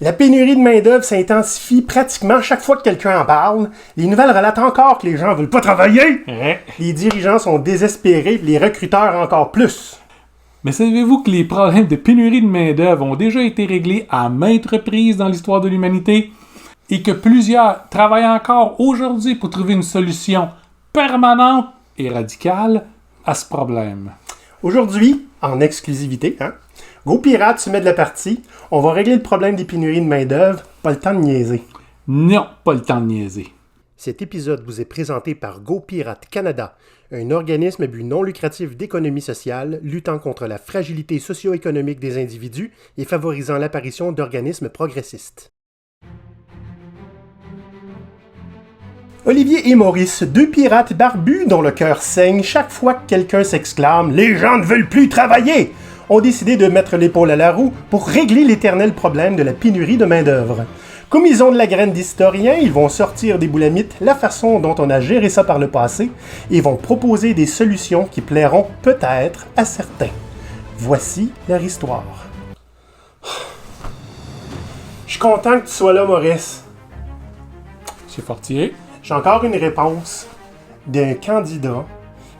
La pénurie de main-d'œuvre s'intensifie pratiquement chaque fois que quelqu'un en parle. Les nouvelles relatent encore que les gens veulent pas travailler. Les dirigeants sont désespérés, les recruteurs encore plus. Mais savez-vous que les problèmes de pénurie de main-d'œuvre ont déjà été réglés à maintes reprises dans l'histoire de l'humanité et que plusieurs travaillent encore aujourd'hui pour trouver une solution permanente et radicale à ce problème? Aujourd'hui, en exclusivité, GoPirate se met de la partie. On va régler le problème des pénuries de main-d'œuvre. Pas le temps de niaiser. Non, pas le temps de niaiser. Cet épisode vous est présenté par GoPirate Canada, un organisme à but non lucratif d'économie sociale luttant contre la fragilité socio-économique des individus et favorisant l'apparition d'organismes progressistes. Olivier et Maurice, deux pirates barbus dont le cœur saigne chaque fois que quelqu'un s'exclame « Les gens ne veulent plus travailler !» ont décidé de mettre l'épaule à la roue pour régler l'éternel problème de la pénurie de main-d'œuvre. Comme ils ont de la graine d'historien, ils vont sortir des boulamites la façon dont on a géré ça par le passé et vont proposer des solutions qui plairont peut-être à certains. Voici leur histoire. Je suis content que tu sois là, Maurice. Monsieur Fortier. J'ai encore une réponse d'un candidat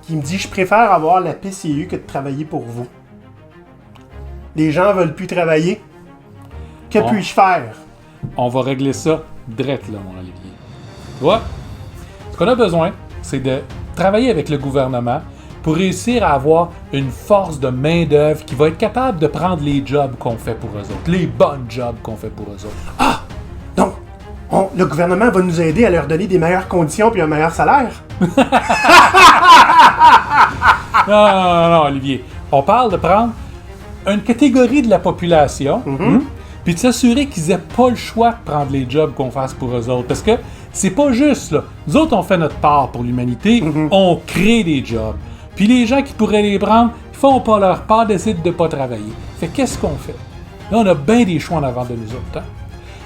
qui me dit « Je préfère avoir la PCU que de travailler pour vous. » Les gens veulent plus travailler. Que puis-je faire? On va régler ça drette, là, mon Olivier. Tu vois? Ce qu'on a besoin, c'est de travailler avec le gouvernement pour réussir à avoir une force de main-d'œuvre qui va être capable de prendre les jobs qu'on fait pour eux autres, les bonnes jobs qu'on fait pour eux autres. Ah! Donc, le gouvernement va nous aider à leur donner des meilleures conditions puis un meilleur salaire? Non, Olivier. On parle de prendre une catégorie de la population, puis de s'assurer qu'ils n'aient pas le choix de prendre les jobs qu'on fasse pour eux autres. Parce que c'est pas juste, là. Nous autres, on fait notre part pour l'humanité, on crée des jobs. Puis les gens qui pourraient les prendre, ils font pas leur part, décident de pas travailler. Fait qu'est-ce qu'on fait? Là, on a bien des choix en avant de nous autres.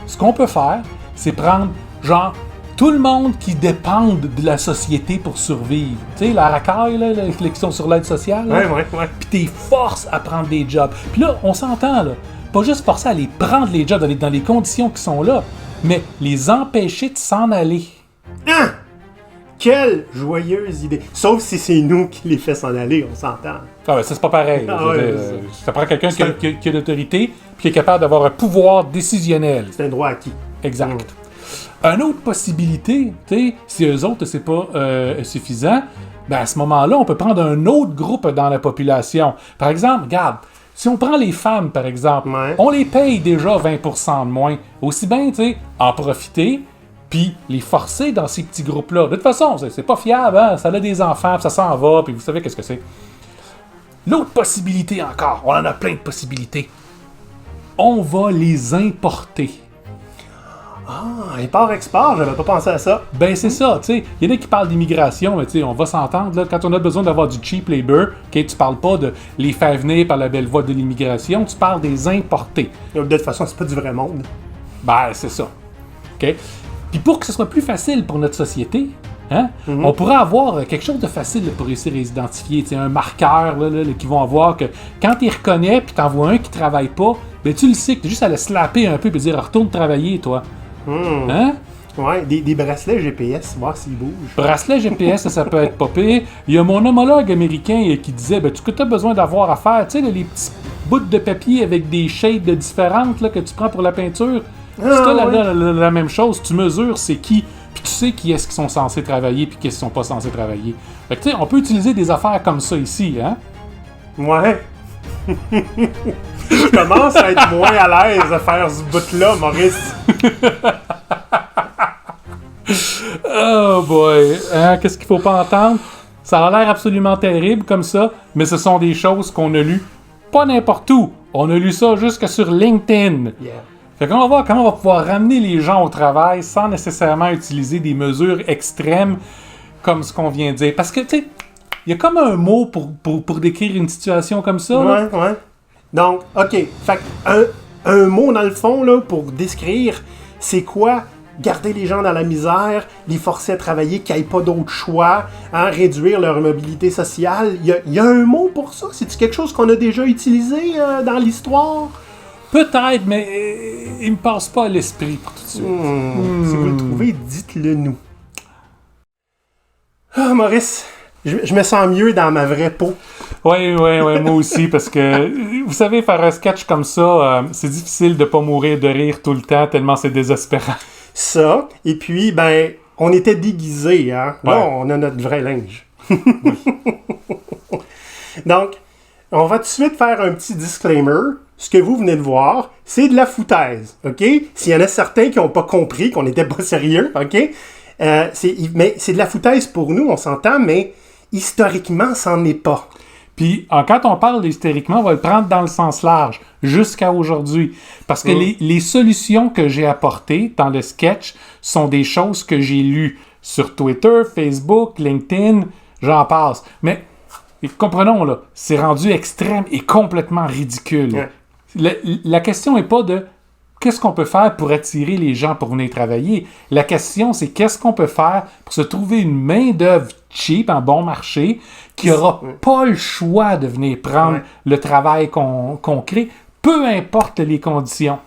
Ce qu'on peut faire, c'est prendre, genre, tout le monde qui dépend de la société pour survivre. Tu sais, la racaille, là, qui sont sur l'aide sociale. Ouais. Puis t'es force à prendre des jobs. Puis là, on s'entend, là. Pas juste forcer à les prendre les jobs dans les conditions qui sont là, mais les empêcher de s'en aller. Ah! Quelle joyeuse idée! Sauf si c'est nous qui les fait s'en aller, on s'entend. Ah ouais, ça c'est pas pareil. Ça prend quelqu'un qui a l'autorité puis qui est capable d'avoir un pouvoir décisionnel. C'est un droit acquis. Exact. Une autre possibilité, si eux autres c'est pas suffisant, ben à ce moment-là, on peut prendre un autre groupe dans la population. Par exemple, regarde, si on prend les femmes, par exemple, on les paye déjà 20% de moins. Aussi bien, en profiter, puis les forcer dans ces petits groupes-là. De toute façon, c'est pas fiable, hein? Ça a des enfants, puis ça s'en va, puis vous savez qu'est-ce que c'est. L'autre possibilité encore, on en a plein de possibilités. On va les importer. Ah, import-export, j'avais pas pensé à ça. Ben c'est ça, tu sais. Il y en a qui parlent d'immigration, mais tu sais, on va s'entendre, là, quand on a besoin d'avoir du cheap labor, tu parles pas de les faire venir par la belle voie de l'immigration, tu parles des importés. De toute façon, c'est pas du vrai monde. Ben, c'est ça. OK? Puis pour que ce soit plus facile pour notre société, on pourrait avoir quelque chose de facile pour réussir à les identifier. Tu sais, un marqueur là, qui vont avoir que quand tu reconnais puis t'en vois un qui travaille pas, ben tu le sais que tu as juste à le slapper un peu et dire retourne travailler, toi. Ouais, des bracelets GPS, voir s'ils bougent. Bracelet GPS, ça peut être pas pire. Il y a mon homologue américain qui disait ce que tu as besoin d'avoir à faire, tu sais, les petits bouts de papier avec des shades différentes là, que tu prends pour la peinture. Si t'as la même chose, tu mesures c'est qui, puis tu sais qui est-ce qui sont censés travailler puis qui est-ce qui sont pas censés travailler. Fait que tu sais, on peut utiliser des affaires comme ça ici, hein? Ouais. Je commence à être moins à l'aise à faire ce bout-là, Maurice. Oh boy! Qu'est-ce qu'il faut pas entendre? Ça a l'air absolument terrible comme ça, mais ce sont des choses qu'on a lues pas n'importe où. On a lu ça jusque sur LinkedIn. Yeah. Fait qu'on va voir comment on va pouvoir ramener les gens au travail sans nécessairement utiliser des mesures extrêmes comme ce qu'on vient de dire. Parce que, tu sais, il y a comme un mot pour décrire une situation comme ça. Ouais. Donc, OK. Fait un mot, dans le fond, là, pour décrire, c'est quoi? Garder les gens dans la misère, les forcer à travailler, qu'ils n'aient pas d'autre choix, réduire leur mobilité sociale. Il y a un mot pour ça? C'est-tu quelque chose qu'on a déjà utilisé dans l'histoire? Peut-être, mais il me passe pas à l'esprit pour tout de suite. Si vous le trouvez, dites-le nous. Ah, Maurice, je me sens mieux dans ma vraie peau. Oui, moi aussi, parce que, vous savez, faire un sketch comme ça, c'est difficile de pas mourir de rire tout le temps, tellement c'est désespérant. Ça, et puis, ben, on était déguisés, hein. Là, Ouais. on a notre vrai linge. Donc, on va tout de suite faire un petit disclaimer. Ce que vous venez de voir, c'est de la foutaise, OK? S'il y en a certains qui n'ont pas compris qu'on n'était pas sérieux, OK? Mais c'est de la foutaise pour nous, on s'entend, mais historiquement, c'en est pas. Puis, quand on parle hystériquement, on va le prendre dans le sens large, jusqu'à aujourd'hui. Parce que les solutions que j'ai apportées dans le sketch sont des choses que j'ai lues sur Twitter, Facebook, LinkedIn, j'en passe. Mais, comprenons, là, c'est rendu extrême et complètement ridicule. Ouais. La question n'est pas de qu'est-ce qu'on peut faire pour attirer les gens pour venir travailler. La question, c'est qu'est-ce qu'on peut faire pour se trouver une main-d'œuvre cheap, en bon marché, qui n'aura pas le choix de venir prendre le travail qu'on crée, peu importe les conditions.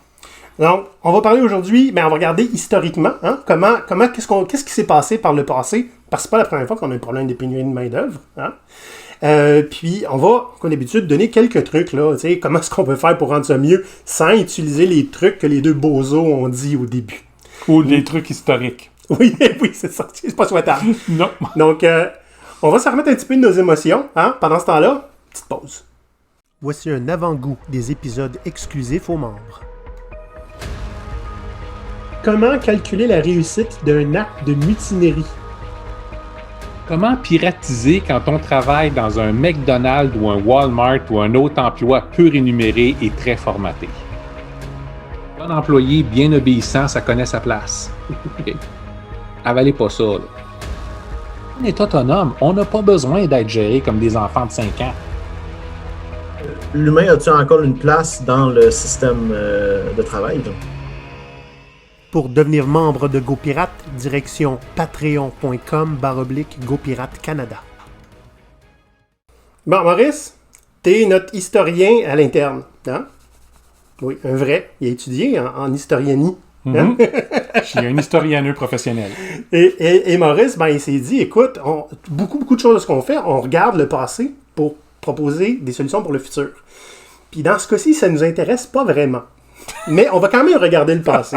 Donc, on va parler aujourd'hui, mais on va regarder historiquement, hein, qu'est-ce qui s'est passé par le passé, parce que c'est pas la première fois qu'on a un problème de pénurie de main-d'œuvre, hein. Puis, on va, comme d'habitude, donner quelques trucs, là, tu sais, comment est-ce qu'on peut faire pour rendre ça mieux sans utiliser les trucs que les deux bozos ont dit au début. Ou des trucs historiques. Oui, c'est ça, c'est pas souhaitable. Non. Donc, on va se remettre un petit peu de nos émotions, hein, pendant ce temps-là, petite pause. Voici un avant-goût des épisodes exclusifs aux membres. Comment calculer la réussite d'un acte de mutinerie? Comment piratiser quand on travaille dans un McDonald's ou un Walmart ou un autre emploi peu rémunéré et très formaté? Un employé bien obéissant, ça connaît sa place. OK. Avalez pas ça, là. On est autonome. On n'a pas besoin d'être géré comme des enfants de 5 ans. L'humain a-t-il encore une place dans le système de travail? Donc? Pour devenir membre de GoPirate, direction patreon.com/GoPirate Canada. Bon, Maurice, t'es notre historien à l'interne, hein? Oui, un vrai. Il a étudié en historianie. Hein? Je suis un historieneux professionnel. Et Maurice, ben, il s'est dit, écoute, beaucoup de choses de ce qu'on fait, on regarde le passé pour proposer des solutions pour le futur. Puis dans ce cas-ci, ça nous intéresse pas vraiment. Mais on va quand même regarder le passé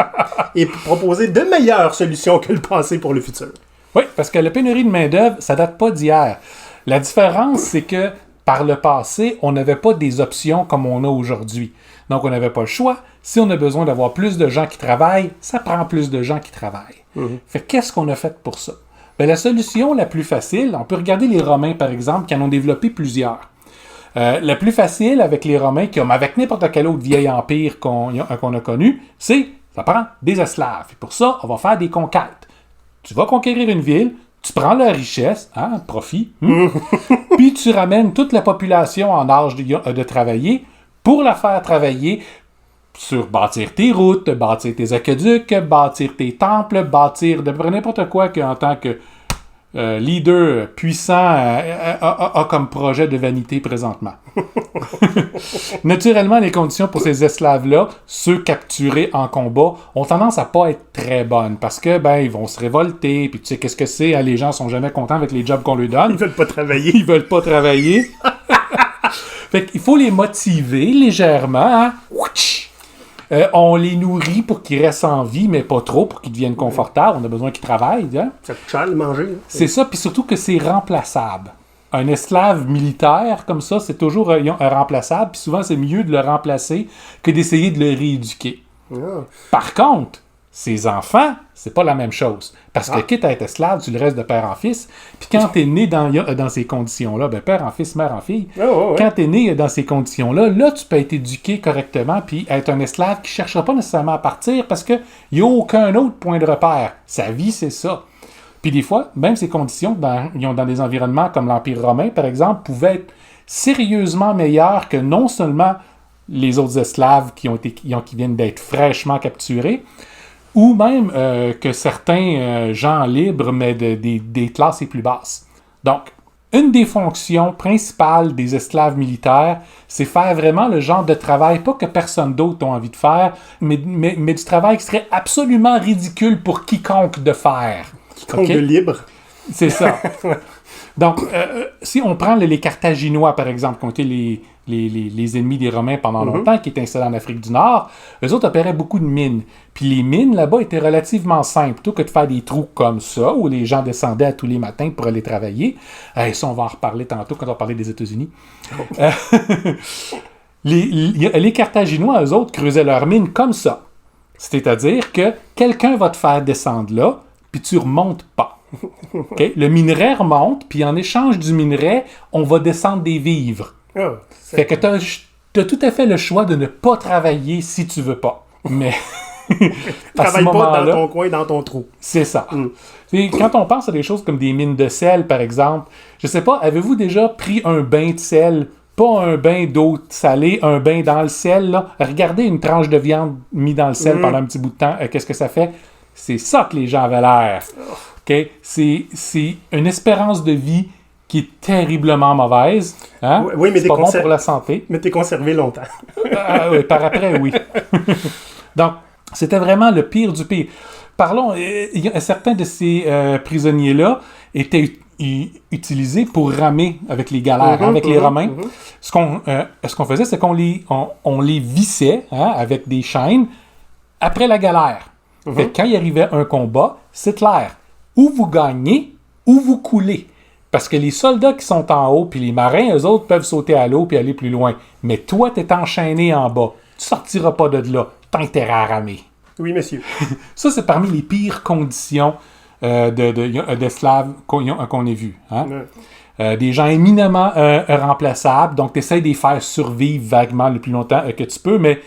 et proposer de meilleures solutions que le passé pour le futur. Oui, parce que la pénurie de main-d'œuvre, ça date pas d'hier. La différence, c'est que par le passé, on n'avait pas des options comme on a aujourd'hui. Donc, on n'avait pas le choix. Si on a besoin d'avoir plus de gens qui travaillent, ça prend plus de gens qui travaillent. Fait qu'est-ce qu'on a fait pour ça? Bien, la solution la plus facile, on peut regarder les Romains, par exemple, qui en ont développé plusieurs. La plus facile avec les Romains, comme avec n'importe quel autre vieil empire qu'on a connu, c'est, ça prend des esclaves. Et pour ça, on va faire des conquêtes. Tu vas conquérir une ville, tu prends leur richesse, hein, profit, puis tu ramènes toute la population en âge de travailler pour la faire travailler sur bâtir tes routes, bâtir tes aqueducs, bâtir tes temples, bâtir de n'importe quoi qu'en tant que leader puissant a comme projet de vanité présentement. Naturellement, les conditions pour ces esclaves-là, ceux capturés en combat, ont tendance à pas être très bonnes parce que ben ils vont se révolter, puis tu sais qu'est-ce que c'est, hein, les gens sont jamais contents avec les jobs qu'on leur donne. Ils veulent pas travailler. Ils veulent pas travailler. Fait qu'il faut les motiver légèrement, hein? On les nourrit pour qu'ils restent en vie, mais pas trop, pour qu'ils deviennent confortables. On a besoin qu'ils travaillent. Hein? Ça coûte cher de manger. Hein? C'est ça, puis surtout que c'est remplaçable. Un esclave militaire, comme ça, c'est toujours un remplaçable, puis souvent c'est mieux de le remplacer que d'essayer de le rééduquer. Ah. Par contre, ses enfants, c'est pas la même chose. Parce que quitte à être esclave, tu le restes de père en fils. Puis quand t'es né dans ces conditions-là, ben père en fils, mère en fille, quand t'es né dans ces conditions-là, là, tu peux être éduqué correctement puis être un esclave qui cherchera pas nécessairement à partir parce qu'il n'y a aucun autre point de repère. Sa vie, c'est ça. Puis des fois, même ces conditions, dans des environnements comme l'Empire romain, par exemple, pouvaient être sérieusement meilleures que non seulement les autres esclaves qui viennent d'être fraîchement capturés, ou même que certains gens libres, mais des classes les plus basses. Donc, Une des fonctions principales des esclaves militaires, c'est faire vraiment le genre de travail, pas que personne d'autre a envie de faire, mais du travail qui serait absolument ridicule pour quiconque de faire. Quiconque de libre. C'est ça. Donc, si on prend les Carthaginois, par exemple, qui ont été les ennemis des Romains pendant longtemps, qui étaient installés en Afrique du Nord, eux autres opéraient beaucoup de mines. Puis les mines, là-bas, étaient relativement simples. Plutôt que de faire des trous comme ça, où les gens descendaient à tous les matins pour aller travailler. Ça, on va en reparler tantôt quand on va parler des États-Unis. Les Carthaginois, eux autres, creusaient leurs mines comme ça. C'est-à-dire que quelqu'un va te faire descendre là, puis tu remontes pas. Okay? Le minerai remonte, puis en échange du minerai, on va descendre des vivres. Oh, fait que t'as tout à fait le choix de ne pas travailler si tu veux pas. Mais travaille pas dans ton coin, dans ton trou. C'est ça. Et quand on pense à des choses comme des mines de sel, par exemple, je sais pas, avez-vous déjà pris un bain de sel? Pas un bain d'eau salée, un bain dans le sel, là. Regardez une tranche de viande mise dans le sel pendant un petit bout de temps. Qu'est-ce que ça fait? C'est ça que les gens avaient l'air. Okay? C'est une espérance de vie qui est terriblement mauvaise. Hein? Oui, mais c'est pas bon pour la santé. Mais t'es conservé longtemps. Oui, par après, oui. Donc, c'était vraiment le pire du pire. Parlons, certains de ces prisonniers-là étaient utilisés pour ramer avec les galères, avec les Romains. Ce qu'on faisait, c'est qu'on les vissait avec des chaînes après la galère. Fait que quand il arrivait un combat, c'est clair. Ou vous gagnez, ou vous coulez. Parce que les soldats qui sont en haut, puis les marins, eux autres, peuvent sauter à l'eau puis aller plus loin. Mais toi, t'es enchaîné en bas. Tu sortiras pas de là. T'as intérêt à ramer. Oui, monsieur. Ça, c'est parmi les pires conditions d'esclaves qu'on ait vues. Hein? Des gens éminemment remplaçables. Donc, tu essaies de les faire survivre vaguement le plus longtemps que tu peux, mais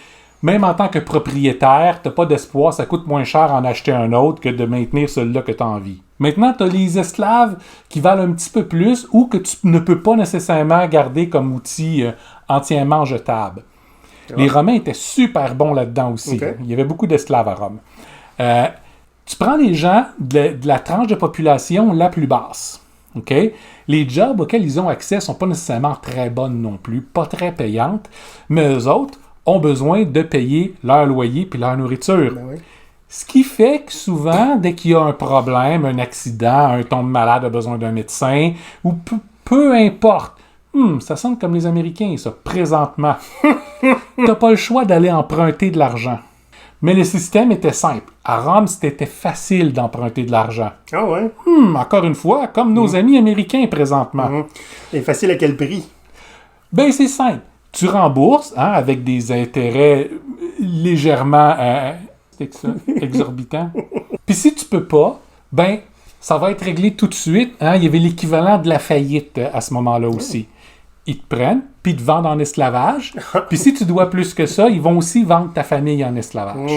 même en tant que propriétaire, tu n'as pas d'espoir, ça coûte moins cher en acheter un autre que de maintenir celui-là que tu as envie. Maintenant, tu as les esclaves qui valent un petit peu plus ou que tu ne peux pas nécessairement garder comme outil entièrement jetable. Les Romains étaient super bons là-dedans aussi. Okay. Il y avait beaucoup d'esclaves à Rome. Tu prends les gens de la tranche de population la plus basse. Okay? Les jobs auxquels ils ont accès ne sont pas nécessairement très bonnes non plus, pas très payantes, mais eux autres ont besoin de payer leur loyer puis leur nourriture. Ben oui. Ce qui fait que souvent, dès qu'il y a un problème, un accident, un tombe malade a besoin d'un médecin, ou peu importe, ça sonne comme les Américains, ça, présentement. T'as pas le choix d'aller emprunter de l'argent. Mais le système était simple. À Rome, c'était facile d'emprunter de l'argent. Ah ouais? Encore une fois, comme nos amis américains présentement. Et facile à quel prix? Ben, c'est simple. Tu rembourses avec des intérêts légèrement exorbitants. Puis si tu peux pas, ben, ça va être réglé tout de suite. Il y avait l'équivalent de la faillite à ce moment-là aussi. Ils te prennent, puis ils te vendent en esclavage. Puis si tu dois plus que ça, ils vont aussi vendre ta famille en esclavage.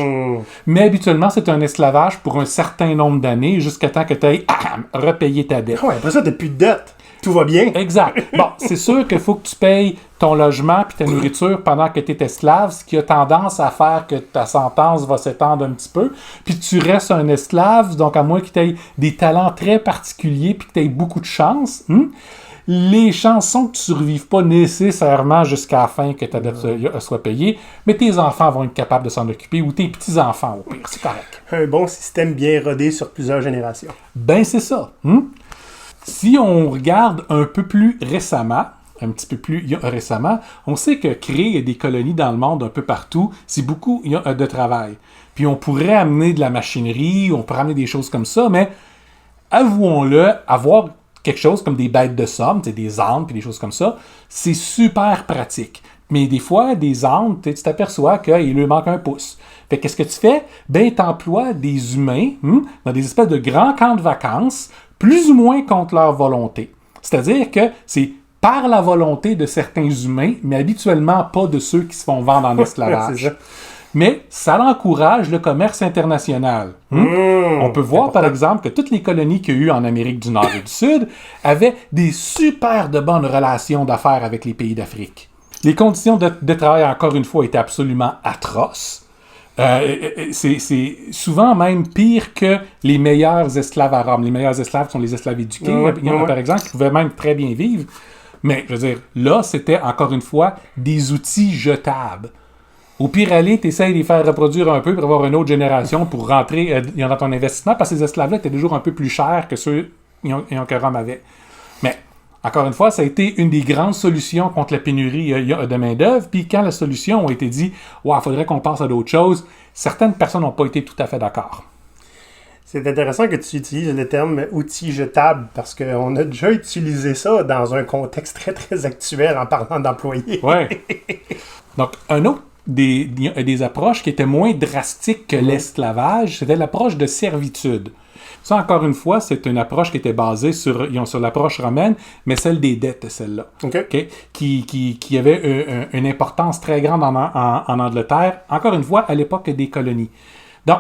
Mais habituellement, c'est un esclavage pour un certain nombre d'années, jusqu'à temps que tu ailles repayer ta dette. Ouais, après ça, t'as plus de dette. Tout va bien. Exact. Bon, c'est sûr qu'il faut que tu payes ton logement puis ta nourriture pendant que tu es esclave, ce qui a tendance à faire que ta sentence va s'étendre un petit peu. Puis tu restes un esclave, donc à moins que tu aies des talents très particuliers puis que tu aies beaucoup de chance, les chances sont que tu ne survives pas nécessairement jusqu'à la fin que ta dette soit payée, mais tes enfants vont être capables de s'en occuper, ou tes petits-enfants au pire, c'est correct. Un bon système bien rodé sur plusieurs générations. Ben c'est ça. Si on regarde un peu plus récemment, un petit peu plus récemment, on sait que créer des colonies dans le monde un peu partout, c'est beaucoup de travail. Puis on pourrait amener de la machinerie, on pourrait amener des choses comme ça, mais avouons-le, avoir quelque chose comme des bêtes de somme, des ânes puis des choses comme ça, c'est super pratique. Mais des fois, des ânes, tu t'aperçois qu'il lui manque un pouce. Fait qu'est-ce que tu fais? Ben, tu emploies des humains dans des espèces de grands camps de vacances, plus ou moins contre leur volonté. C'est-à-dire que c'est par la volonté de certains humains, mais habituellement pas de ceux qui se font vendre en esclavage. Mais ça encourage le commerce international. On peut voir, par exemple, que toutes les colonies qu'il y a eu en Amérique du Nord et du Sud avaient des super de bonnes relations d'affaires avec les pays d'Afrique. Les conditions de travail, encore une fois, étaient absolument atroces. C'est souvent même pire que les meilleurs esclaves à Rome. Les meilleurs esclaves sont les esclaves éduqués. Il y en a, par exemple, qui pouvaient même très bien vivre. Mais, je veux dire, là, c'était, encore une fois, des outils jetables. Au pire aller, tu essaies de les faire reproduire un peu pour avoir une autre génération pour rentrer dans ton investissement, parce que ces esclaves-là étaient toujours un peu plus chers que ceux que Rome avait. Mais, encore une fois, ça a été une des grandes solutions contre la pénurie de main-d'œuvre. Puis quand la solution a été dit, il faudrait qu'on passe à d'autres choses, certaines personnes n'ont pas été tout à fait d'accord. C'est intéressant que tu utilises le terme outil jetable parce qu'on a déjà utilisé ça dans un contexte très, très actuel en parlant d'employés. Oui. Donc, un autre des approches qui étaient moins drastiques que l'esclavage, c'était l'approche de servitude. Ça, encore une fois, c'est une approche qui était basée sur l'approche romaine, mais celle des dettes, celle-là. Okay. Qui avait une importance très grande en Angleterre, encore une fois, à l'époque des colonies. Donc,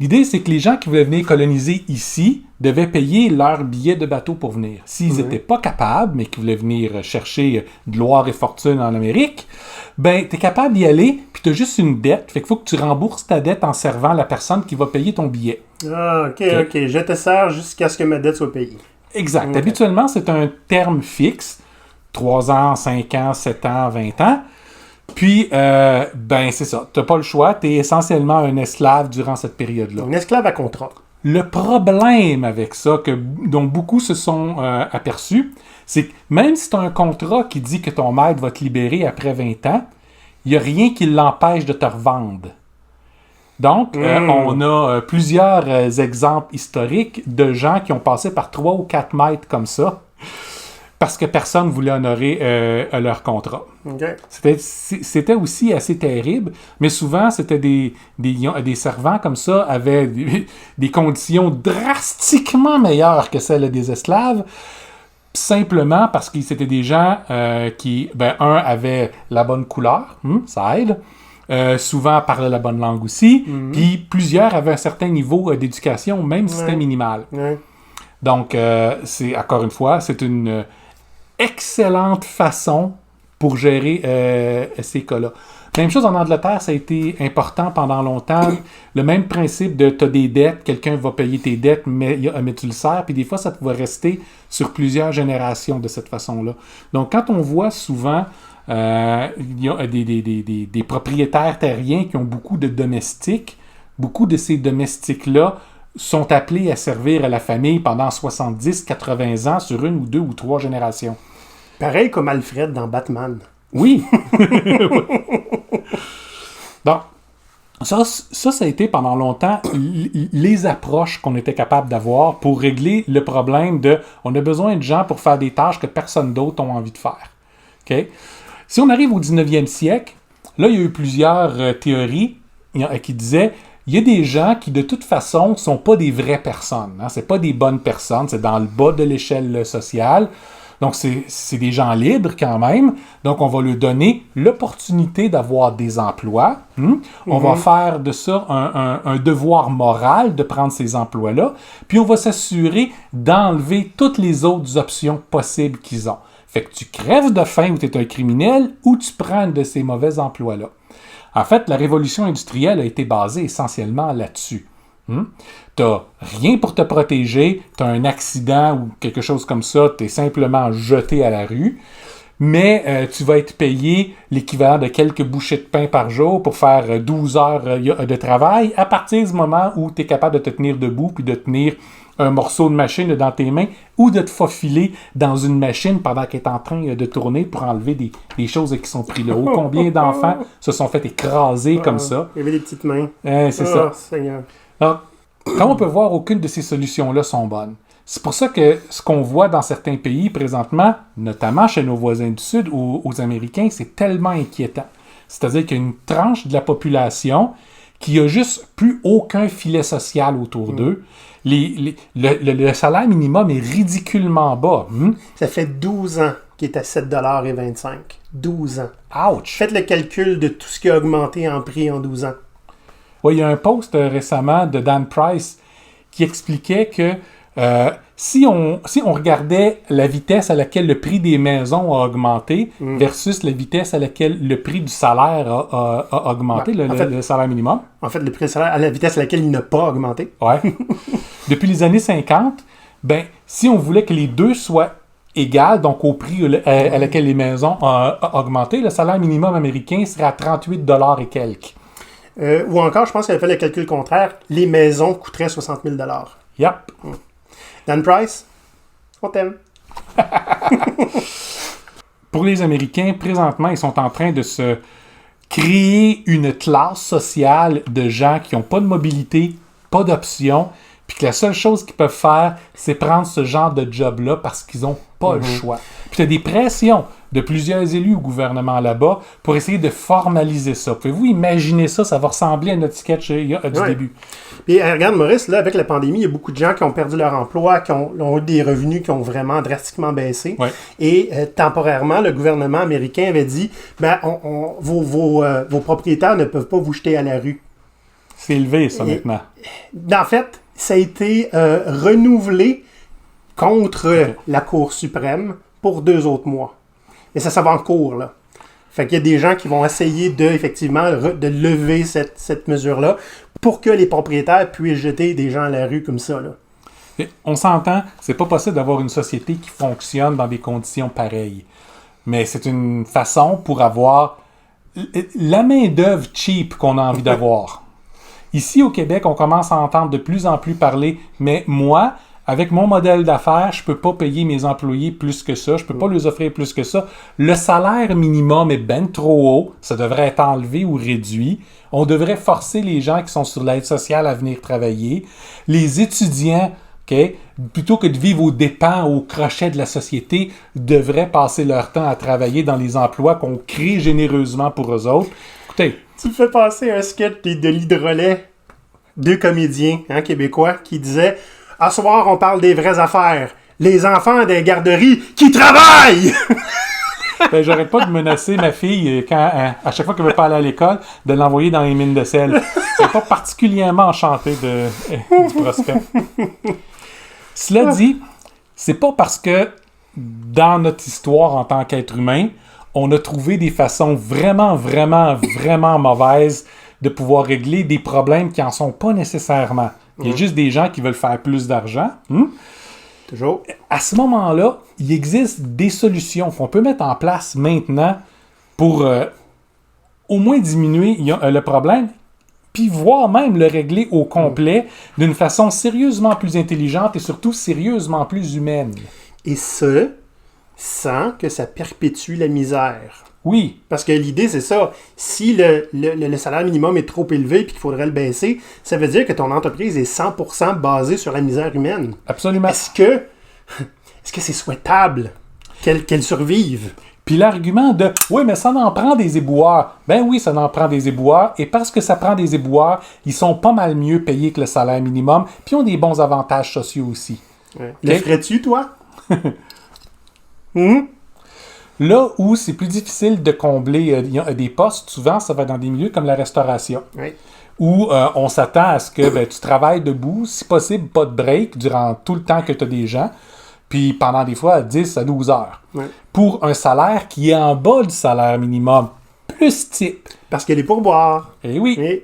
l'idée, c'est que les gens qui voulaient venir coloniser ici devaient payer leur billet de bateau pour venir. S'ils n'étaient pas capables, mais qu'ils voulaient venir chercher gloire et fortune en Amérique, ben, tu es capable d'y aller, puis tu as juste une dette. Fait qu'il faut que tu rembourses ta dette en servant la personne qui va payer ton billet. Ah, OK. Je te sers jusqu'à ce que ma dette soit payée. Exact. Okay. Habituellement, c'est un terme fixe. 3 ans, 5 ans, 7 ans, 20 ans. Puis, ben, c'est ça. Tu n'as pas le choix. Tu es essentiellement un esclave durant cette période-là. Un esclave à contrat. Le problème avec ça, dont beaucoup se sont aperçus, c'est que même si tu as un contrat qui dit que ton maître va te libérer après 20 ans, il n'y a rien qui l'empêche de te revendre. Donc, on a plusieurs exemples historiques de gens qui ont passé par 3 ou 4 maîtres comme ça, parce que personne ne voulait honorer leur contrat. Okay. C'était aussi assez terrible, mais souvent, c'était des servants comme ça avaient des conditions drastiquement meilleures que celles des esclaves, simplement parce que c'était des gens qui, un, avaient la bonne couleur, ça aide, souvent parlaient la bonne langue aussi, puis plusieurs avaient un certain niveau d'éducation, même si c'était minimal. Donc, encore une fois, c'est une excellente façon pour gérer ces cas-là. Même chose en Angleterre, ça a été important pendant longtemps. Le même principe de tu as des dettes, quelqu'un va payer tes dettes, mais tu le sers, puis des fois, ça va rester sur plusieurs générations de cette façon-là. Donc, quand on voit souvent il y a des propriétaires terriens qui ont beaucoup de domestiques, beaucoup de ces domestiques-là sont appelés à servir à la famille pendant 70, 80 ans sur 1 ou 2 ou 3 générations. Pareil comme Alfred dans Batman. Oui. Donc, ça a été pendant longtemps les approches qu'on était capable d'avoir pour régler le problème de on a besoin de gens pour faire des tâches que personne d'autre n'a envie de faire. Okay? Si on arrive au 19e siècle, là, il y a eu plusieurs théories qui disaient il y a des gens qui, de toute façon, ne sont pas des vraies personnes. Ce n'est pas des bonnes personnes, c'est dans le bas de l'échelle sociale. Donc, c'est des gens libres quand même. Donc, on va leur donner l'opportunité d'avoir des emplois. On va faire de ça un devoir moral de prendre ces emplois-là. Puis, on va s'assurer d'enlever toutes les autres options possibles qu'ils ont. Fait que tu crèves de faim ou tu es un criminel ou tu prends de ces mauvais emplois-là. En fait, la révolution industrielle a été basée essentiellement là-dessus. Tu n'as rien pour te protéger, tu as un accident ou quelque chose comme ça, tu es simplement jeté à la rue, mais tu vas être payé l'équivalent de quelques bouchées de pain par jour pour faire 12 heures de travail à partir du moment où tu es capable de te tenir debout puis de tenir un morceau de machine dans tes mains ou de te faufiler dans une machine pendant qu'elle est en train de tourner pour enlever des choses qui sont prises là. Combien d'enfants se sont fait écraser comme ça? Il y avait des petites mains. C'est ça. Seigneur. Alors, comme on peut voir, aucune de ces solutions-là sont bonnes. C'est pour ça que ce qu'on voit dans certains pays présentement, notamment chez nos voisins du Sud ou aux Américains, c'est tellement inquiétant. C'est-à-dire qu'il y a une tranche de la population qui a juste plus aucun filet social autour d'eux. Le salaire minimum est ridiculement bas. Ça fait 12 ans qu'il est à 7,25 $. 12 ans. Ouch! Faites le calcul de tout ce qui a augmenté en prix en 12 ans. Oui, il y a un post récemment de Dan Price qui expliquait que Si on regardait la vitesse à laquelle le prix des maisons a augmenté versus la vitesse à laquelle le prix du salaire a augmenté, le salaire minimum. En fait, le prix du salaire à la vitesse à laquelle il n'a pas augmenté. Ouais. Depuis les années 50, ben, si on voulait que les deux soient égales, donc au prix à laquelle les maisons ont augmenté, le salaire minimum américain serait à 38 $ et quelques. Ou encore, je pense qu'elle a fait le calcul contraire, les maisons coûteraient 60 000 $. Yep. Dan Price, on t'aime. Pour les Américains, présentement, ils sont en train de se créer une classe sociale de gens qui n'ont pas de mobilité, pas d'options, puis que la seule chose qu'ils peuvent faire, c'est prendre ce genre de job-là parce qu'ils n'ont pas le choix. Puis tu as des pressions de plusieurs élus au gouvernement là-bas pour essayer de formaliser ça. Pouvez-vous imaginer ça? Ça va ressembler à notre sketch du début. Puis regarde, Maurice, là, avec la pandémie, il y a beaucoup de gens qui ont perdu leur emploi, qui ont eu des revenus qui ont vraiment drastiquement baissé. Ouais. Et temporairement, le gouvernement américain avait dit, ben, vos propriétaires ne peuvent pas vous jeter à la rue. C'est élevé, ça, maintenant. En fait, ça a été renouvelé contre la Cour suprême pour 2 autres mois. Mais ça va en cours, là. Fait qu'il y a des gens qui vont essayer de lever cette mesure-là pour que les propriétaires puissent jeter des gens à la rue comme ça, là. Et on s'entend, c'est pas possible d'avoir une société qui fonctionne dans des conditions pareilles. Mais c'est une façon pour avoir la main-d'œuvre cheap qu'on a envie d'avoir. Ici, au Québec, on commence à entendre de plus en plus parler, mais moi, avec mon modèle d'affaires, je peux pas payer mes employés plus que ça, je peux pas leur offrir plus que ça. Le salaire minimum est ben trop haut, ça devrait être enlevé ou réduit. On devrait forcer les gens qui sont sur l'aide sociale à venir travailler. Les étudiants, plutôt que de vivre aux dépens, au crochet de la société, devraient passer leur temps à travailler dans les emplois qu'on crée généreusement pour eux autres. Écoutez, tu me fais passer un sketch de l'Hydrolet, 2 comédiens québécois qui disaient « À ce soir, on parle des vraies affaires. Les enfants des garderies qui travaillent! » Ben, j'arrête pas de menacer ma fille à chaque fois qu'elle veut pas aller à l'école, de l'envoyer dans les mines de sel. Je suis pas particulièrement enchanté du prospect. Cela dit, c'est pas parce que dans notre histoire en tant qu'être humain, on a trouvé des façons vraiment, vraiment, vraiment mauvaises de pouvoir régler des problèmes qui en sont pas nécessairement. Il y a juste des gens qui veulent faire plus d'argent. Toujours. À ce moment-là, il existe des solutions qu'on peut mettre en place maintenant pour au moins diminuer le problème, puis voire même le régler au complet d'une façon sérieusement plus intelligente et surtout sérieusement plus humaine. Et ce, sans que ça perpétue la misère. Oui. Parce que l'idée, c'est ça. Si le salaire minimum est trop élevé et qu'il faudrait le baisser, ça veut dire que ton entreprise est 100% basée sur la misère humaine. Absolument. Est-ce que c'est souhaitable qu'elle survive? Puis l'argument de « Oui, mais ça en prend des éboueurs. » Ben oui, ça en prend des éboueurs. Et parce que ça prend des éboueurs, ils sont pas mal mieux payés que le salaire minimum. Puis ils ont des bons avantages sociaux aussi. Ouais. Le ferais-tu, toi? Là où c'est plus difficile de combler des postes, souvent, ça va dans des milieux comme la restauration. Oui. Où on s'attend à ce que tu travailles debout, si possible, pas de break durant tout le temps que tu as des gens, puis pendant des fois 10 à 12 heures. Oui. Pour un salaire qui est en bas du salaire minimum, plus type. Parce qu'il y a des pourboires. Eh oui. Oui.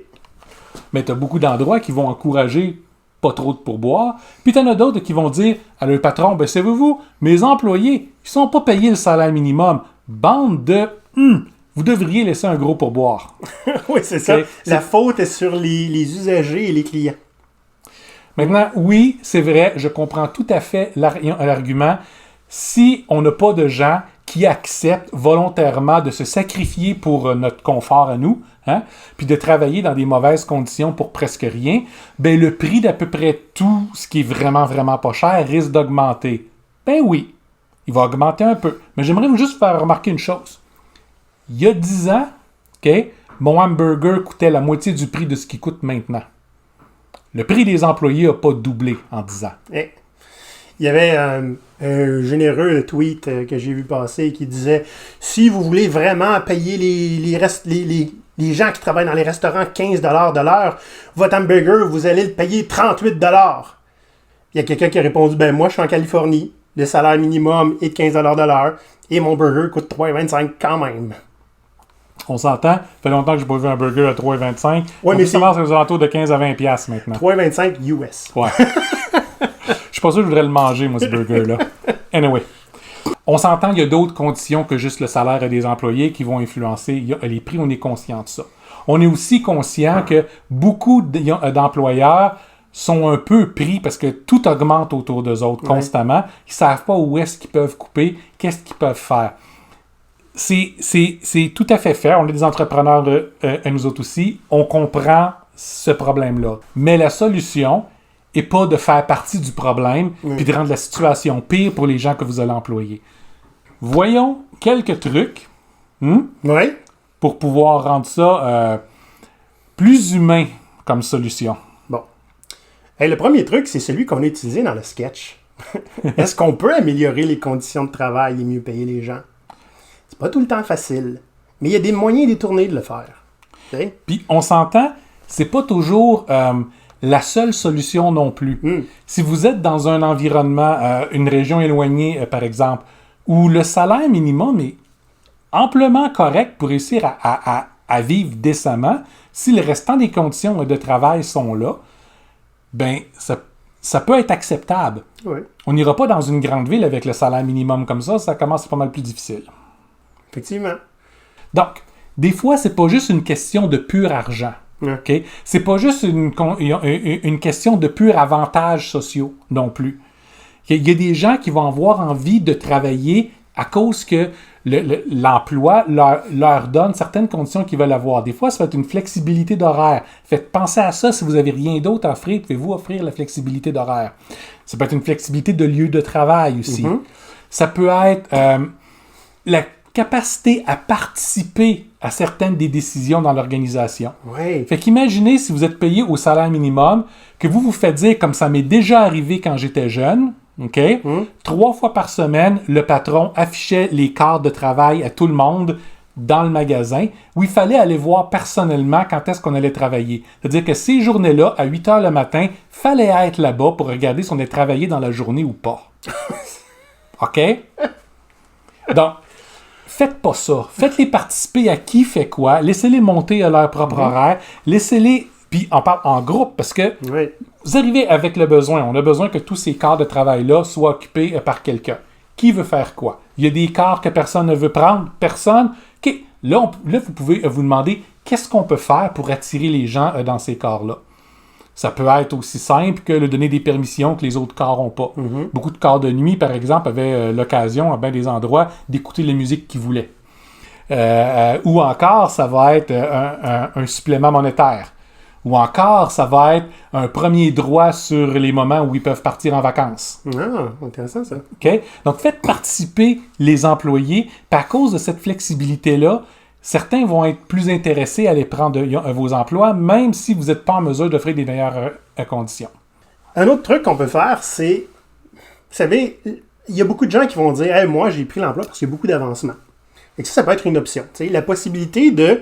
Mais tu as beaucoup d'endroits qui vont encourager pas trop de pourboires. Puis tu en as d'autres qui vont dire à leur patron, ben savez-vous, mes employés, ils sont pas payés le salaire minimum. Bande de... vous devriez laisser un gros pourboire. Oui, c'est ça. La faute est sur les usagers et les clients. Maintenant, oui, c'est vrai, je comprends tout à fait l'argument. Si on n'a pas de gens qui acceptent volontairement de se sacrifier pour notre confort à nous, puis de travailler dans des mauvaises conditions pour presque rien, ben le prix d'à peu près tout ce qui est vraiment, vraiment pas cher risque d'augmenter. Ben oui, il va augmenter un peu. Mais j'aimerais juste vous faire remarquer une chose. Il y a 10 ans, mon hamburger coûtait la moitié du prix de ce qu'il coûte maintenant. Le prix des employés n'a pas doublé en 10 ans. Il y avait un généreux tweet que j'ai vu passer qui disait « Si vous voulez vraiment payer les gens qui travaillent dans les restaurants 15$ de l'heure, votre hamburger, vous allez le payer 38$. » Il y a quelqu'un qui a répondu, ben moi, je suis en Californie. Le salaire minimum est de 15 $ de l'heure. Et mon burger coûte 3,25 quand même. On s'entend. Ça fait longtemps que j'ai pas vu un burger à 3,25. Ouais, mais ça commence aux alentours de 15 à 20 piastres maintenant. 3,25 US. Ouais. Je suis pas sûr que je voudrais le manger, moi, ce burger-là. Anyway. On s'entend, il y a d'autres conditions que juste le salaire des employés qui vont influencer les prix. On est conscient de ça. On est aussi conscient que beaucoup d'employeurs sont un peu pris parce que tout augmente autour d'eux autres constamment. Ils ne savent pas où est-ce qu'ils peuvent couper, qu'est-ce qu'ils peuvent faire. C'est tout à fait fait. On est des entrepreneurs, nous autres aussi. On comprend ce problème-là. Mais la solution n'est pas de faire partie du problème puis de rendre la situation pire pour les gens que vous allez employer. Voyons quelques trucs pour pouvoir rendre ça plus humain comme solution. Bon. Hey, le premier truc, c'est celui qu'on a utilisé dans le sketch. Est-ce qu'on peut améliorer les conditions de travail et mieux payer les gens? C'est pas tout le temps facile, mais il y a des moyens détournés de le faire. Okay? Puis on s'entend, c'est pas toujours la seule solution non plus. Si vous êtes dans un environnement, une région éloignée, par exemple, où le salaire minimum est amplement correct pour réussir à vivre décemment, si le restant des conditions de travail sont là, ben ça peut être acceptable. Oui. On n'ira pas dans une grande ville avec le salaire minimum comme ça commence pas mal plus difficile. Effectivement. Donc, des fois, c'est pas juste une question de pur argent. Okay? C'est pas juste une question de pur avantages sociaux non plus. Il y a des gens qui vont avoir envie de travailler à cause que l'emploi leur donne certaines conditions qu'ils veulent avoir. Des fois, ça va être une flexibilité d'horaire. Faites penser à ça. Si vous n'avez rien d'autre à offrir, pouvez-vous offrir la flexibilité d'horaire. Ça peut être une flexibilité de lieu de travail aussi. Ça peut être la capacité à participer à certaines des décisions dans l'organisation. Oui. Fait qu'imaginez si vous êtes payé au salaire minimum, que vous faites dire, comme ça m'est déjà arrivé quand j'étais jeune, OK? 3 fois par semaine, le patron affichait les quarts de travail à tout le monde dans le magasin, où il fallait aller voir personnellement quand est-ce qu'on allait travailler. C'est-à-dire que ces journées-là, à 8 heures le matin, fallait être là-bas pour regarder si on allait travailler dans la journée ou pas. OK? Donc, faites pas ça. Faites-les participer à qui fait quoi. Laissez-les monter à leur propre horaire. Laissez-les... Puis on parle en groupe parce que vous arrivez avec le besoin. On a besoin que tous ces quarts de travail-là soient occupés par quelqu'un. Qui veut faire quoi? Il y a des quarts que personne ne veut prendre. Personne. OK. Là, vous pouvez vous demander qu'est-ce qu'on peut faire pour attirer les gens dans ces quarts-là. Ça peut être aussi simple que de donner des permissions que les autres corps n'ont pas. Beaucoup de corps de nuit, par exemple, avaient l'occasion, à bien des endroits, d'écouter la musique qu'ils voulaient. Ou encore, ça va être un supplément monétaire. Ou encore, ça va être un premier droit sur les moments où ils peuvent partir en vacances. Ah, intéressant ça. OK? Donc, faites participer les employés. Puis à cause de cette flexibilité-là, certains vont être plus intéressés à aller prendre vos emplois, même si vous n'êtes pas en mesure d'offrir des meilleures conditions. Un autre truc qu'on peut faire, c'est... Vous savez, il y a beaucoup de gens qui vont dire hey, « Moi, j'ai pris l'emploi parce qu'il y a beaucoup d'avancement. » Et ça peut être une option. T'sais, la possibilité de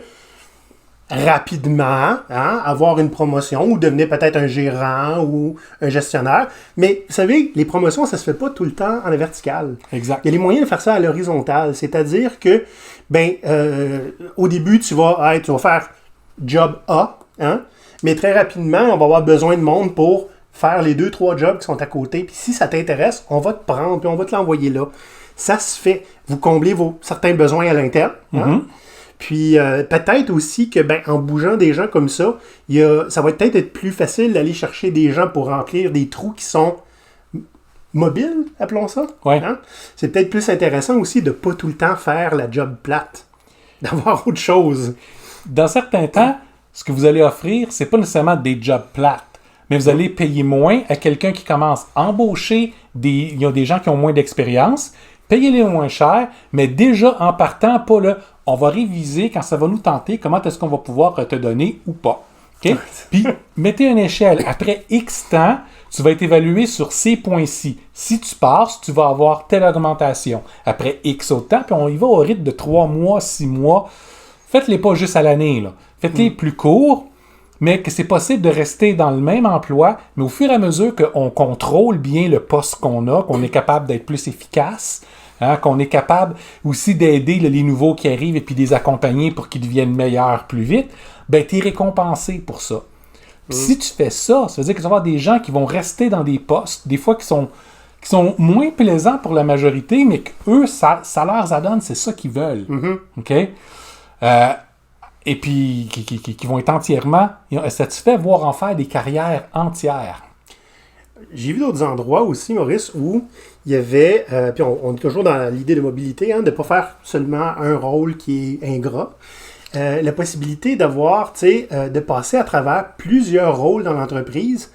rapidement avoir une promotion ou devenir peut-être un gérant ou un gestionnaire. Mais vous savez, les promotions, ça se fait pas tout le temps en la verticale. Exact. Il y a les moyens de faire ça à l'horizontale. C'est-à-dire que au début, tu vas faire job A, mais très rapidement, on va avoir besoin de monde pour faire les 2-3 jobs qui sont à côté. Puis si ça t'intéresse, on va te prendre puis on va te l'envoyer là. Ça se fait. Vous comblez certains besoins à l'interne. Puis peut-être aussi que en bougeant des gens comme ça, ça va peut-être être plus facile d'aller chercher des gens pour remplir des trous qui sont mobiles, appelons ça. Ouais. C'est peut-être plus intéressant aussi de ne pas tout le temps faire la job plate, d'avoir autre chose. Dans certains temps, ce que vous allez offrir, c'est pas nécessairement des jobs plates, mais vous allez payer moins à quelqu'un qui commence à embaucher il y a des gens qui ont moins d'expérience, payez-les moins cher, mais déjà en partant, pas là, on va réviser quand ça va nous tenter, comment est-ce qu'on va pouvoir te donner ou pas. Okay? Puis, mettez une échelle. Après X temps, tu vas être évalué sur ces points-ci. Si tu passes, tu vas avoir telle augmentation. Après X autre temps, puis on y va au rythme de 3 mois, 6 mois. Faites-les pas juste à l'année, là. Faites-les plus courts, mais que c'est possible de rester dans le même emploi, mais au fur et à mesure qu'on contrôle bien le poste qu'on a, qu'on est capable d'être plus efficace, hein, qu'on est capable aussi d'aider les nouveaux qui arrivent et puis de les accompagner pour qu'ils deviennent meilleurs plus vite, ben tu es récompensé pour ça. Puis si tu fais ça, ça veut dire que tu vas avoir des gens qui vont rester dans des postes, des fois qui sont moins plaisants pour la majorité, mais qu'eux, ça leur adonne, c'est ça qu'ils veulent. OK? Et puis, qui vont être entièrement satisfaits, voire en faire des carrières entières. J'ai vu d'autres endroits aussi, Maurice, où il y avait, puis on est toujours dans l'idée de mobilité, hein, de ne pas faire seulement un rôle qui est ingrat. La possibilité d'avoir, de passer à travers plusieurs rôles dans l'entreprise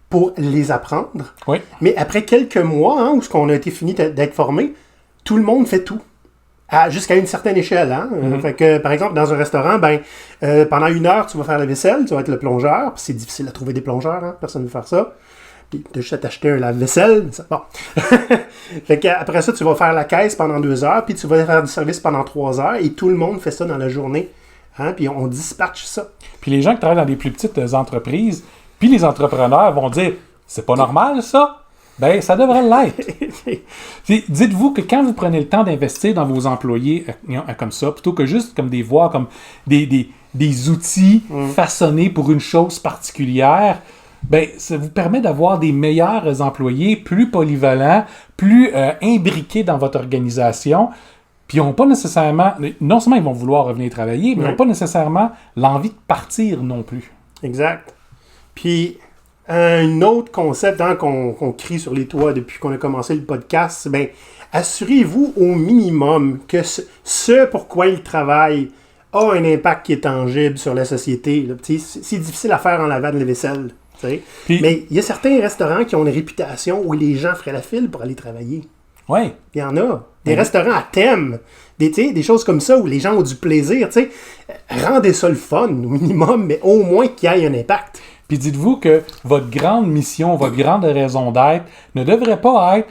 pour les apprendre. Oui. Mais après quelques mois, hein, où on a été fini d'être formé, tout le monde fait tout. Jusqu'à une certaine échelle. Hein? Fait que, par exemple, dans un restaurant, pendant 1 heure, tu vas faire la vaisselle, tu vas être le plongeur, puis c'est difficile à trouver des plongeurs, hein? Personne ne veut faire ça. Puis tu as juste à t'acheter un lave-vaisselle. Bon. Fait qu'après ça, tu vas faire la caisse pendant 2 heures, puis tu vas faire du service pendant 3 heures, et tout le monde fait ça dans la journée. Hein? Puis on dispatche ça. Puis les gens qui travaillent dans des plus petites entreprises, puis les entrepreneurs vont dire « C'est pas normal, ça? » Ben, ça devrait l'être. Dites-vous que quand vous prenez le temps d'investir dans vos employés comme ça, plutôt que juste comme des voies, comme des outils façonnés pour une chose particulière, ben, ça vous permet d'avoir des meilleurs employés, plus polyvalents, plus imbriqués dans votre organisation. Puis ils n'ont pas nécessairement, non seulement ils vont vouloir revenir travailler, mais ils n'ont pas nécessairement l'envie de partir non plus. Exact. Puis, un autre concept hein, qu'on crie sur les toits depuis qu'on a commencé le podcast, ben, assurez-vous au minimum que ce pourquoi ils travaillent a un impact qui est tangible sur la société. Là. C'est difficile à faire en lavant de la vaisselle. Puis, mais il y a certains restaurants qui ont une réputation où les gens feraient la file pour aller travailler. Oui. Il y en a. Des restaurants à thème. Des choses comme ça où les gens ont du plaisir. Rendez ça le fun au minimum, mais au moins qu'il y ait un impact. Puis dites-vous que votre grande mission, votre grande raison d'être ne devrait pas être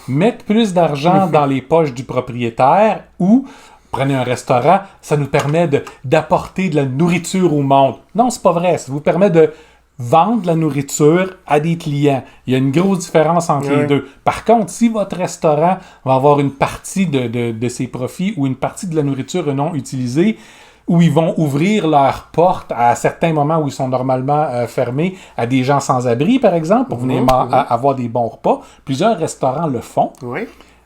mettre plus d'argent dans les poches du propriétaire ou prenez un restaurant, ça nous permet d'apporter de la nourriture au monde. Non, c'est pas vrai. Ça vous permet de vendre de la nourriture à des clients. Il y a une grosse différence entre les deux. Par contre, si votre restaurant va avoir une partie de ses profits ou une partie de la nourriture non utilisée, où ils vont ouvrir leurs portes à certains moments où ils sont normalement fermés à des gens sans abri, par exemple, pour venir avoir des bons repas. Plusieurs restaurants le font.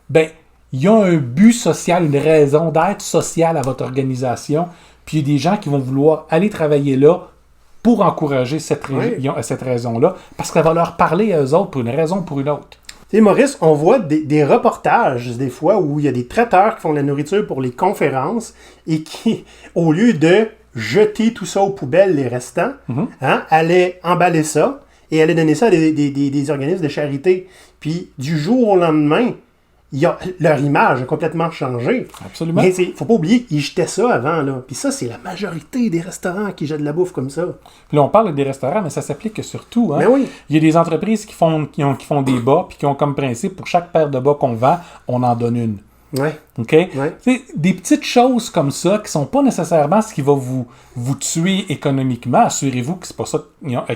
Ben, il y a un but social, une raison d'être sociale à votre organisation. Puis il y a des gens qui vont vouloir aller travailler là pour encourager cette raison-là, parce que ça va leur parler à eux autres pour une raison ou pour une autre. Tu sais, Maurice, on voit des reportages, des fois, où il y a des traiteurs qui font de la nourriture pour les conférences et qui, au lieu de jeter tout ça aux poubelles, les restants, allaient emballer ça et allaient donner ça à des organismes de charité. Puis, du jour au lendemain, leur image a complètement changé. Absolument. Mais il ne faut pas oublier qu'ils jetaient ça avant. Là. Puis ça, c'est la majorité des restaurants qui jettent de la bouffe comme ça. Puis là, on parle des restaurants, mais ça s'applique surtout. Hein? Ben oui. Il y a des entreprises qui font des bas, puis qui ont comme principe, pour chaque paire de bas qu'on vend, on en donne une. Ouais. OK? Ouais. Des petites choses comme ça qui ne sont pas nécessairement ce qui va vous tuer économiquement. Assurez-vous que c'est pas ça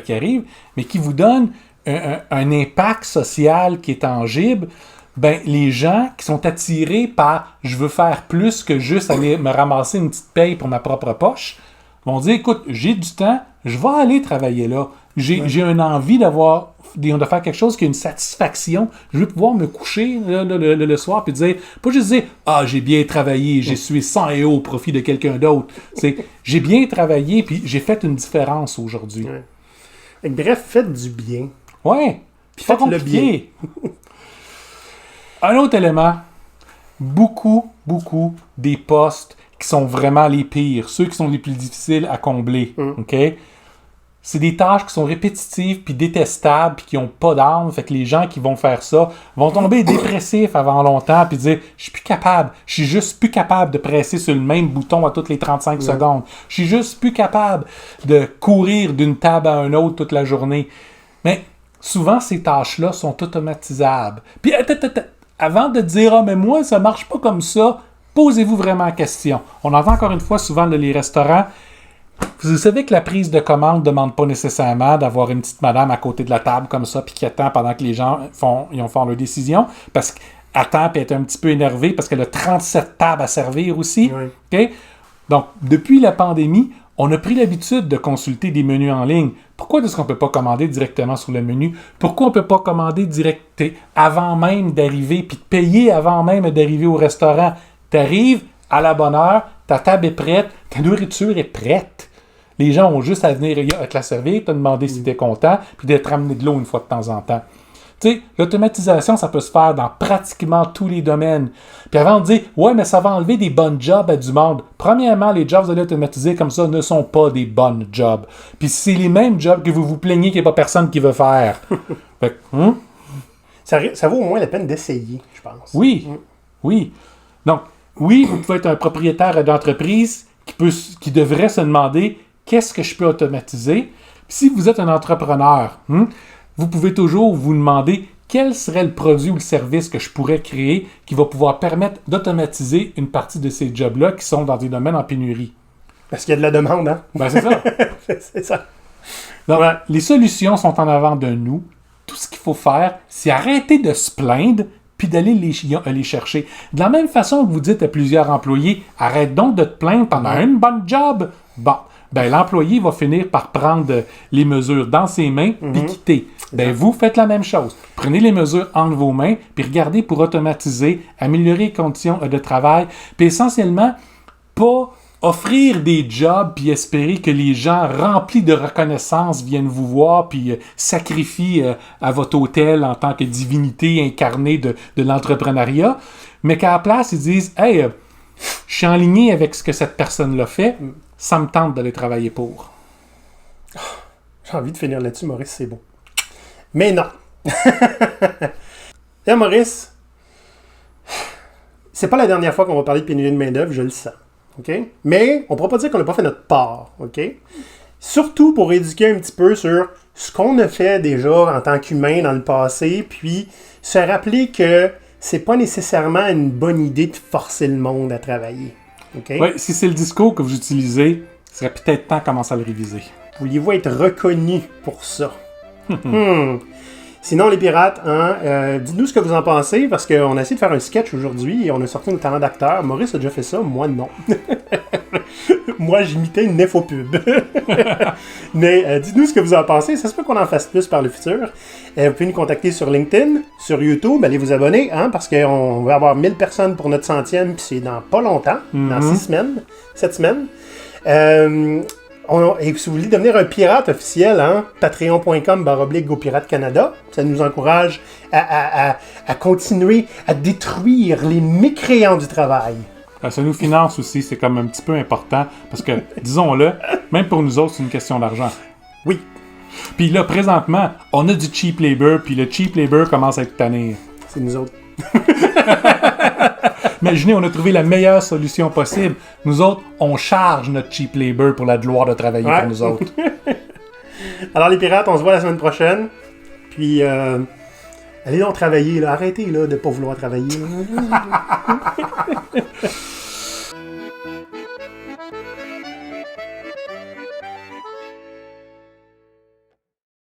qui arrive, mais qui vous donne un impact social qui est tangible. Ben, les gens qui sont attirés par « je veux faire plus que juste aller me ramasser une petite paye pour ma propre poche », vont dire « écoute, j'ai du temps, je vais aller travailler là. J'ai une envie de faire quelque chose qui a une satisfaction. Je veux pouvoir me coucher le soir et dire, pas juste dire « ah, j'ai bien travaillé, j'ai sué 100 € au profit de quelqu'un d'autre. » C'est « j'ai bien travaillé puis j'ai fait une différence aujourd'hui. Ouais. » Bref, faites du bien. Ouais. Puis faites le bien. Un autre élément, beaucoup des postes qui sont vraiment les pires, ceux qui sont les plus difficiles à combler, OK? C'est des tâches qui sont répétitives puis détestables puis qui n'ont pas d'âme. Fait que les gens qui vont faire ça vont tomber dépressifs avant longtemps puis dire « je suis juste plus capable de presser sur le même bouton à toutes les 35 secondes. Je suis juste plus capable de courir d'une table à une autre toute la journée. » Mais souvent, ces tâches-là sont automatisables. Puis avant de dire « ah, mais moi, ça marche pas comme ça », posez-vous vraiment la question. On entend encore une fois souvent les restaurants. Vous savez que la prise de commande ne demande pas nécessairement d'avoir une petite madame à côté de la table comme ça, puis qui attend pendant que les gens font leur décision, parce qu'elle attend puis elle est un petit peu énervée parce qu'elle a 37 tables à servir aussi. Oui. OK? Donc, depuis la pandémie, on a pris l'habitude de consulter des menus en ligne. Pourquoi est-ce qu'on ne peut pas commander directement sur le menu? Pourquoi on ne peut pas commander direct avant même d'arriver, puis de payer avant même d'arriver au restaurant? Tu arrives à la bonne heure, ta table est prête, ta nourriture est prête. Les gens ont juste à venir te la servir, te demander si tu es content, puis de te ramener de l'eau une fois de temps en temps. Tu sais, l'automatisation, ça peut se faire dans pratiquement tous les domaines. Puis avant de dire, ouais, mais ça va enlever des bonnes jobs à du monde. Premièrement, les jobs que vous allez automatiser comme ça ne sont pas des bonnes jobs. Puis c'est les mêmes jobs que vous vous plaignez qu'il n'y a pas personne qui veut faire. Fait que, Ça vaut au moins la peine d'essayer, je pense. Oui, oui. Donc, oui, vous pouvez être un propriétaire d'entreprise qui devrait se demander qu'est-ce que je peux automatiser. Puis si vous êtes un entrepreneur, vous pouvez toujours vous demander quel serait le produit ou le service que je pourrais créer qui va pouvoir permettre d'automatiser une partie de ces jobs-là qui sont dans des domaines en pénurie. Parce qu'il y a de la demande, hein? Ben, c'est ça. C'est ça. Donc, les solutions sont en avant de nous. Tout ce qu'il faut faire, c'est arrêter de se plaindre puis d'aller les chercher. De la même façon que vous dites à plusieurs employés, arrête donc de te plaindre, t'en as une bonne job. Bon, ben l'employé va finir par prendre les mesures dans ses mains puis quitter. Ben vous faites la même chose. Prenez les mesures entre vos mains puis regardez pour automatiser, améliorer les conditions de travail, puis essentiellement, pas offrir des jobs puis espérer que les gens remplis de reconnaissance viennent vous voir puis sacrifient à votre hôtel en tant que divinité incarnée de l'entrepreneuriat, mais qu'à la place, ils disent « Hey, je suis en ligne avec ce que cette personne-là fait, ça me tente d'aller travailler pour. » J'ai envie de finir là-dessus, Maurice, c'est beau. Mais non. Là, Maurice, c'est pas la dernière fois qu'on va parler de pénurie de main-d'œuvre, je le sens. OK? Mais on ne pourra pas dire qu'on n'a pas fait notre part. OK? Surtout pour éduquer un petit peu sur ce qu'on a fait déjà en tant qu'humain dans le passé, puis se rappeler que c'est pas nécessairement une bonne idée de forcer le monde à travailler. OK? Oui, si c'est le discours que vous utilisez, ce serait peut-être temps de commencer à le réviser. Vouliez-vous être reconnu pour ça? Sinon, les pirates, dites-nous ce que vous en pensez, parce qu'on a essayé de faire un sketch aujourd'hui et on a sorti nos talents d'acteur. Maurice a déjà fait ça, moi non. Moi, j'imitais une népho-pub. Mais dites-nous ce que vous en pensez. Ça se peut qu'on en fasse plus par le futur. Vous pouvez nous contacter sur LinkedIn, sur YouTube. Allez vous abonner, parce qu'on va avoir 1000 personnes pour notre 100e, puis c'est dans pas longtemps, dans 6 semaines, 7 semaines. Et si vous voulez devenir un pirate officiel, patreon.com/GoPirate Canada, ça nous encourage à continuer à détruire les mécréants du travail. Ça nous finance aussi, c'est comme un petit peu important, parce que, disons-le, même pour nous autres, c'est une question d'argent. Oui. Puis là, présentement, on a du cheap labor, puis le cheap labor commence à être tanné. C'est nous autres. Imaginez, on a trouvé la meilleure solution possible. Nous autres, on charge notre cheap labor pour la gloire de travailler pour nous autres. Alors les pirates, on se voit la semaine prochaine. Puis, allez donc travailler, là. Arrêtez là, de ne pas vouloir travailler.